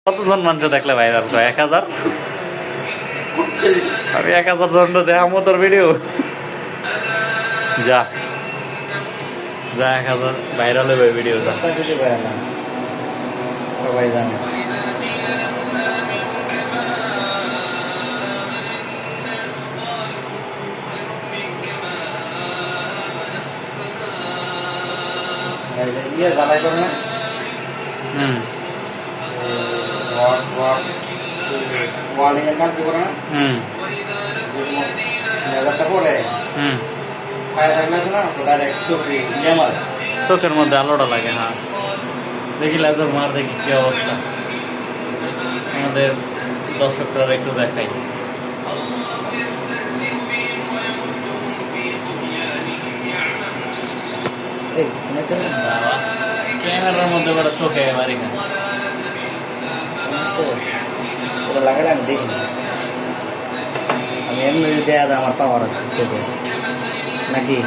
কতজন মানুষ দেখলে ভাইরাল? 1000। আমি 1000 জন দেখামো তোর ভিডিও। যা যা 1000 ভাইরাল হবে ভিডিও। যা সবাই জানে। ইয়ে জ্বালাই করে না। ওয়ার্ল্ডিংয়ের কাজ করে না। মেজারটা পরে ফায়ার থাকলে আছে না, ডাইরেক্ট চোখে ইয়ে মারে। চোখের মধ্যে আলোটা লাগে। হ্যাঁ, দেখি লেজার মার, দেখি কি অবস্থা। আমাদের দর্শকরা একটু দেখাই। ক্যামেরার মধ্যে বড় চোখে মারি না। ওটা লাগালে আমি দেখি, আমি এমনি দেয়া আমার পাওয়ার আছে চোখে নাকি।